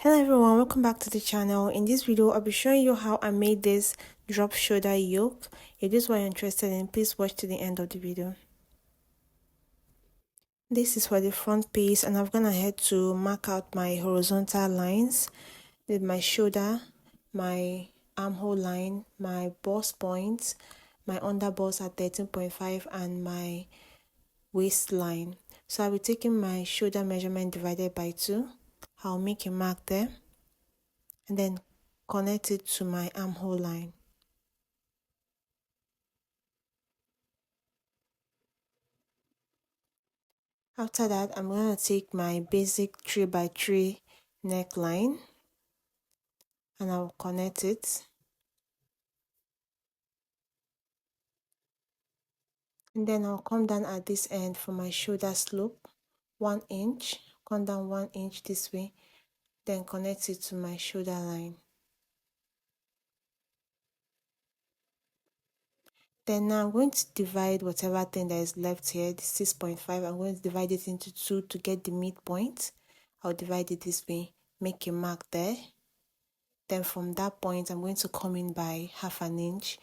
Hello everyone, welcome back to the channel. In this video, I'll be showing you how I made this drop shoulder yoke. If this is what you're interested in, please watch to the end of the video. This is for the front piece, and I've gone ahead to mark out my horizontal lines with my shoulder, my armhole line, my bust point, my under bust at 13.5 and my waistline. So I'll be taking my shoulder measurement divided by 2. I'll make a mark there and then connect it to my armhole line. After that, I'm going to take my basic 3x3 neckline and I'll connect it. And then I'll come down at this end for my shoulder slope, 1 inch, come down 1 inch this way, then connect it to my shoulder line. Then now I'm going to divide whatever thing that is left here, the 6.5, I'm going to divide it into 2 to get the midpoint. I'll divide it this way, make a mark there. Then from that point, I'm going to come in by 1/2 inch.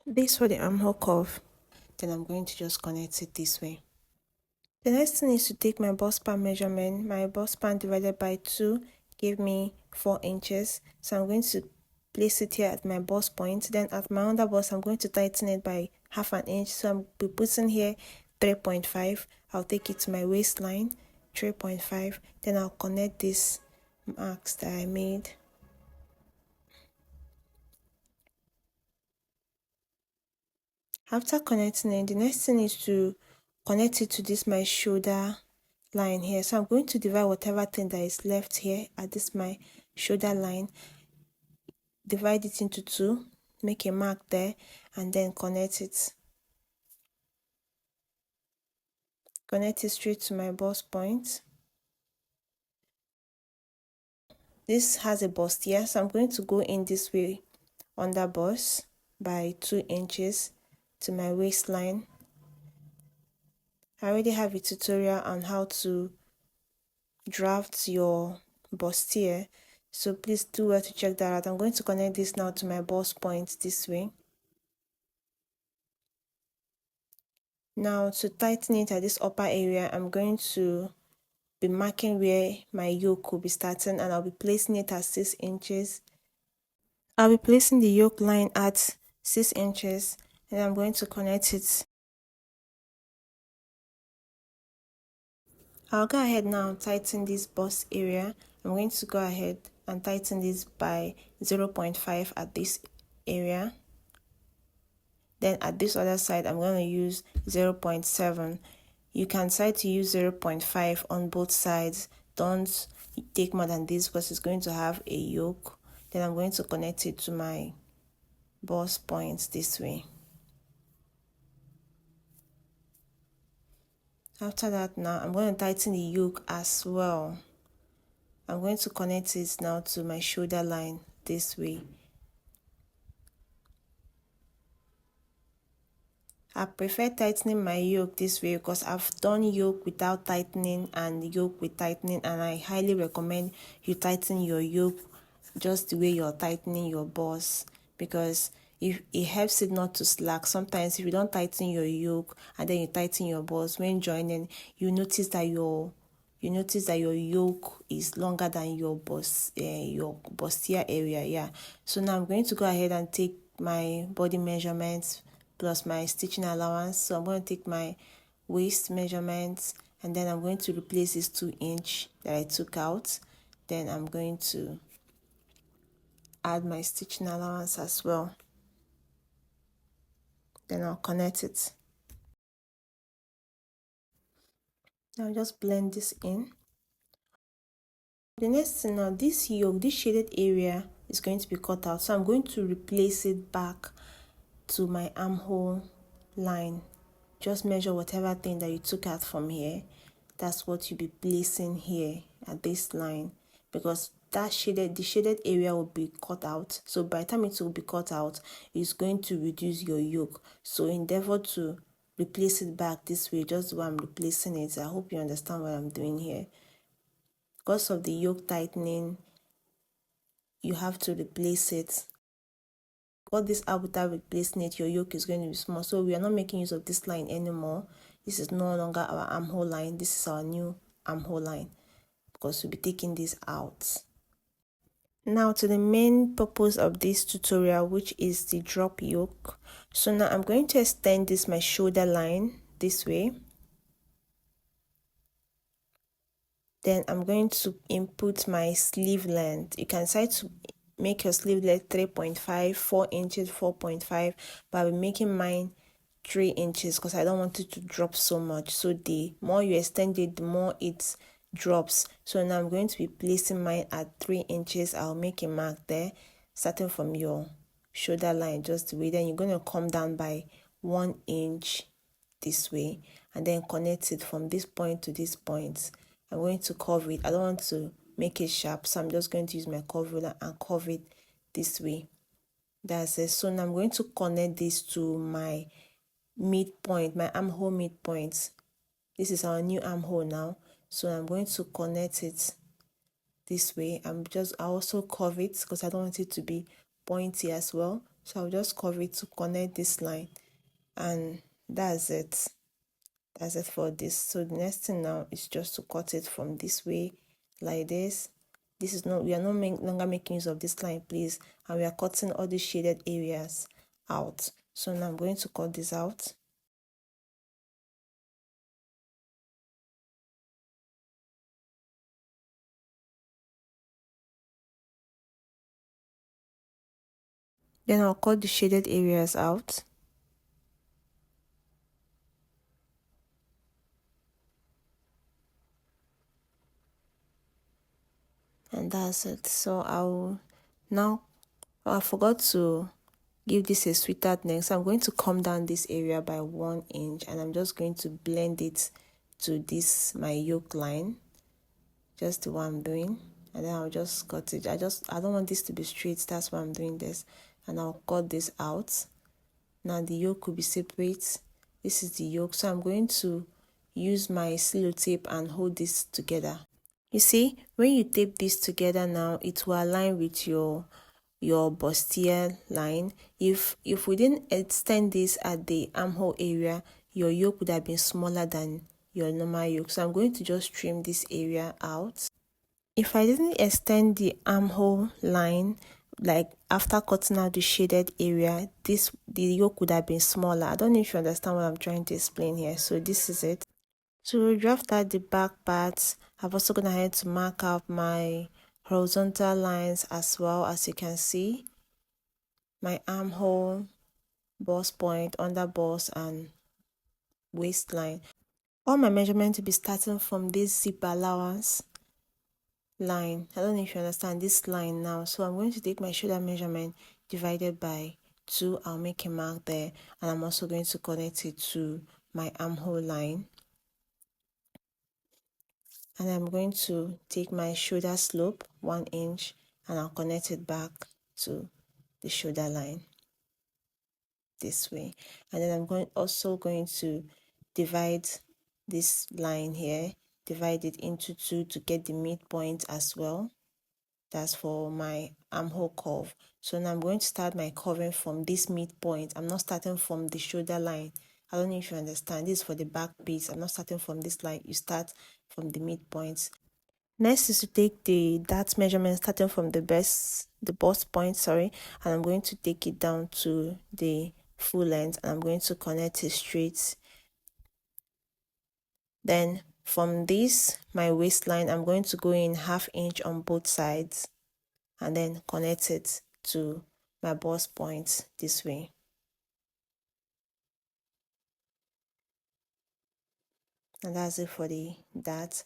This for the armhole curve. Then I'm going to just connect it this way. The next thing is to take my bust span measurement. My bust span divided by 2 gave me 4 inches. So I'm going to place it here at my bust point. Then at my under bust, I'm going to tighten it by 1/2 inch. So I'll be putting here 3.5. I'll take it to my waistline, 3.5. Then I'll connect these marks that I made. After connecting it, the next thing is to connect it to this my shoulder line here. So I'm going to divide whatever thing that is left here at this my shoulder line, divide it into 2, make a mark there, and then connect it. Connect it straight to my bust point. This has a bustier, so I'm going to go in this way under bust by 2 inches to my waistline. I already have a tutorial on how to draft your bustier, so please do well to check that out. I'm going to connect this now to my bust point this way. Now to tighten it at this upper area, I'm going to be marking where my yoke will be starting, and I'll be placing it at 6 inches. I'll be placing the yoke line at 6 inches, and I'm going to connect it. I'll go ahead now and tighten this bust area. I'm going to go ahead and tighten this by 0.5 at this area. Then at this other side, I'm going to use 0.7. You can decide to use 0.5 on both sides. Don't take more than this because it's going to have a yoke. Then I'm going to connect it to my bust points this way. After that, now I'm going to tighten the yoke as well. I'm going to connect it now to my shoulder line this way. I prefer tightening my yoke this way because I've done yoke without tightening and yoke with tightening, and I highly recommend you tighten your yoke just the way you're tightening your bust, because if it helps it not to slack. Sometimes if you don't tighten your yoke and then you tighten your bust, when joining, you notice that your yoke is longer than your bustier area. Yeah. So now I'm going to go ahead and take my body measurements plus my stitching allowance. So I'm going to take my waist measurements, and then I'm going to replace this 2 inch that I took out. Then I'm going to add my stitching allowance as well. Then I'll connect it. Now just blend this in. The next thing now, this yoke, this shaded area is going to be cut out. So I'm going to replace it back to my armhole line. Just measure whatever thing that you took out from here. That's what you'll be placing here at this line, because the shaded area will be cut out. So by the time it will be cut out, it's going to reduce your yoke. So endeavor to replace it back this way, just the way I'm replacing it. I hope you understand what I'm doing here. because of the yoke tightening, you have to replace it. Cut this out without replacing it, your yoke is going to be small. So we are not making use of this line anymore. This is no longer our armhole line. This is our new armhole line because we'll be taking this out. Now to the main purpose of this tutorial, which is the drop yoke. So now I'm going to extend this my shoulder line this way. Then I'm going to input my sleeve length. You can decide to make your sleeve length 3.5, 4 inches, 4.5, but I'll be making mine 3 inches because I don't want it to drop so much. So the more you extend it, the more it drops. So now I'm going to be placing mine at 3 inches. I'll make a mark there, starting from your shoulder line just the way. Then you're going to come down by 1 inch this way and then connect it from this point to this point. I'm going to curve it. I don't want to make it sharp, so I'm just going to use my curve ruler and curve it this way. That's it. So now I'm going to connect this to my midpoint, my armhole midpoint. This is our new armhole now. So I'm going to connect it this way. I also curve it because I don't want it to be pointy as well. So I'll just curve it to connect this line, and that's it. That's it for this. So the next thing now is just to cut it from this way like this. This is not, we are no longer making use of this line, please, and we are cutting all the shaded areas out. So now I'm going to cut this out. Then I'll cut the shaded areas out. And that's it. So I forgot to give this a sweetheart neck. So I'm going to come down this area by 1 inch and I'm just going to blend it to this, my yoke line. Just the one I'm doing. And then I'll just cut it. I don't want this to be straight. That's why I'm doing this. And I'll cut this out. Now the yoke will be separate. This is the yoke. So I'm going to use my sellotape and hold this together. You see, when you tape this together now, it will align with your bustier line. If we didn't extend this at the armhole area, your yoke would have been smaller than your normal yoke. So I'm going to just trim this area out. If I didn't extend the armhole line, like after cutting out the shaded area, the yoke would have been smaller. I don't know if you understand what I'm trying to explain here. So this is it. To draft out the back parts, I've also gone ahead to mark out my horizontal lines as well. As you can see, my armhole, bust point, under bust, and waistline. All my measurements will be starting from this zip allowance line. I don't know if you understand this line now. So I'm going to take my shoulder measurement divided by 2. I'll make a mark there, and I'm also going to connect it to my armhole line. And I'm going to take my shoulder slope 1 inch and I'll connect it back to the shoulder line this way. And then I'm also going to divide this line here, divide it into 2 to get the midpoint as well. That's for my armhole curve. So now I'm going to start my curving from this midpoint. I'm not starting from the shoulder line. I don't know if you understand. This is for the back piece. I'm not starting from this line. You start from the midpoint. Next is to take the dart measurement starting from the bust point, and I'm going to take it down to the full length and I'm going to connect it straight. Then from this, my waistline, I'm going to go in 1/2 inch on both sides and then connect it to my bust point this way. And that's it for the dart.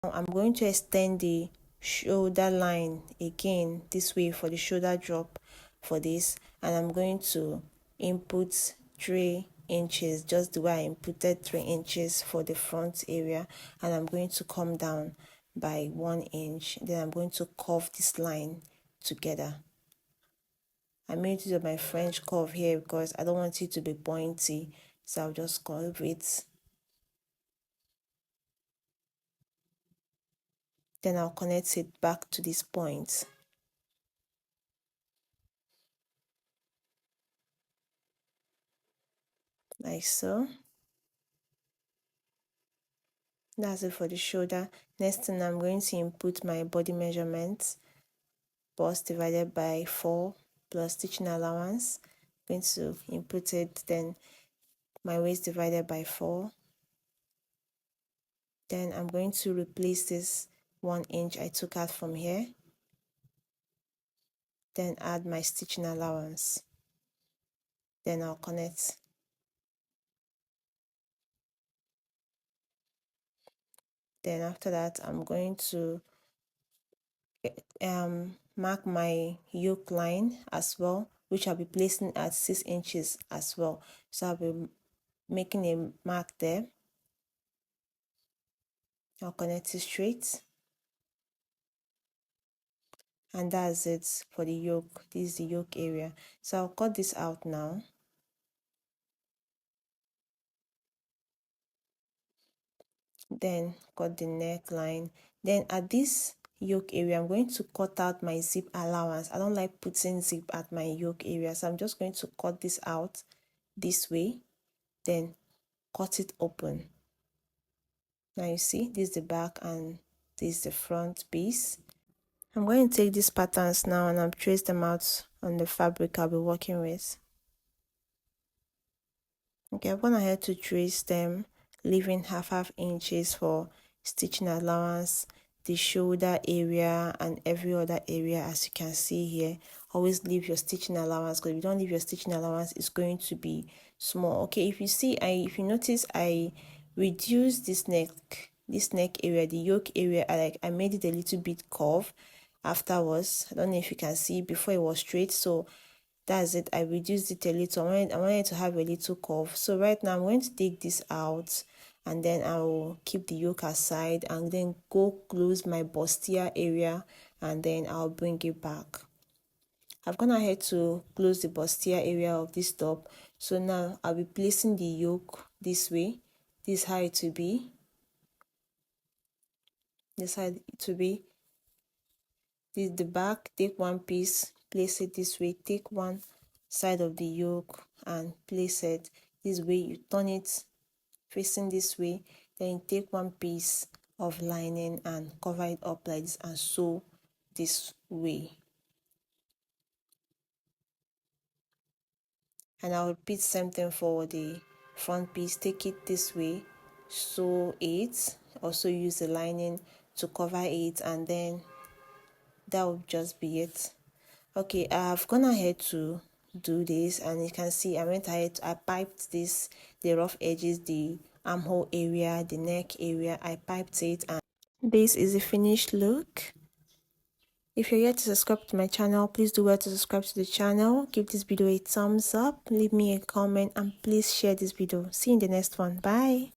Now I'm going to extend the shoulder line again this way for the shoulder drop for this, and I'm going to input 3 inches just the way I inputted 3 inches for the front area, and I'm going to come down by 1 inch. Then I'm going to curve this line together. I made use of my French curve here because I don't want it to be pointy, so I'll just curve it. Then I'll connect it back to this point, like so. That's it for the shoulder. Next thing, I'm going to input my body measurements, bust divided by 4 plus stitching allowance. I'm going to input it, then my waist divided by 4. Then I'm going to replace this 1 inch I took out from here. Then add my stitching allowance. Then I'll connect. Then after that, I'm going to mark my yoke line as well, which I'll be placing at 6 inches as well. So I'll be making a mark there. I'll connect it straight. And that's it for the yoke. This is the yoke area. So I'll cut this out now. Then cut the neckline. Then at this yoke area, I'm going to cut out my zip allowance. I don't like putting zip at my yoke area, so I'm just going to cut this out this way, then cut it open. Now you see, this is the back and this is the front piece. I'm going to take these patterns now and I'll trace them out on the fabric I'll be working with. Okay, I've gone ahead to trace them, leaving half inches for stitching allowance, the shoulder area and every other area. As you can see here, always leave your stitching allowance, because if you don't leave your stitching allowance, it's going to be small. Okay, if you notice, I reduced this neck area, the yoke area. I made it a little bit curved afterwards. I don't know if you can see, before it was straight, so that's it. I reduced it a little. I wanted to have a little curve. So right now I'm going to take this out, and then I will keep the yoke aside and then go close my bustier area, and then I'll bring it back. I've gone ahead to close the bustier area of this top. So now I'll be placing the yoke this way. This is how it will be. This is how it will be. This is the back. Take one piece, place it this way. Take one side of the yoke and place it this way. You turn it facing this way, then you take one piece of lining and cover it up like this and sew this way. And I'll repeat same thing for the front piece. Take it this way, sew it, also use the lining to cover it, and then that will just be it. Okay, I've gone ahead to do this, and you can see I piped this, the rough edges, the armhole area, the neck area. I piped it, and this is the finished look. If you're yet to subscribe to my channel, please do well to subscribe to the channel. Give this video a thumbs up, leave me a comment, and please share this video. See you in the next one. Bye.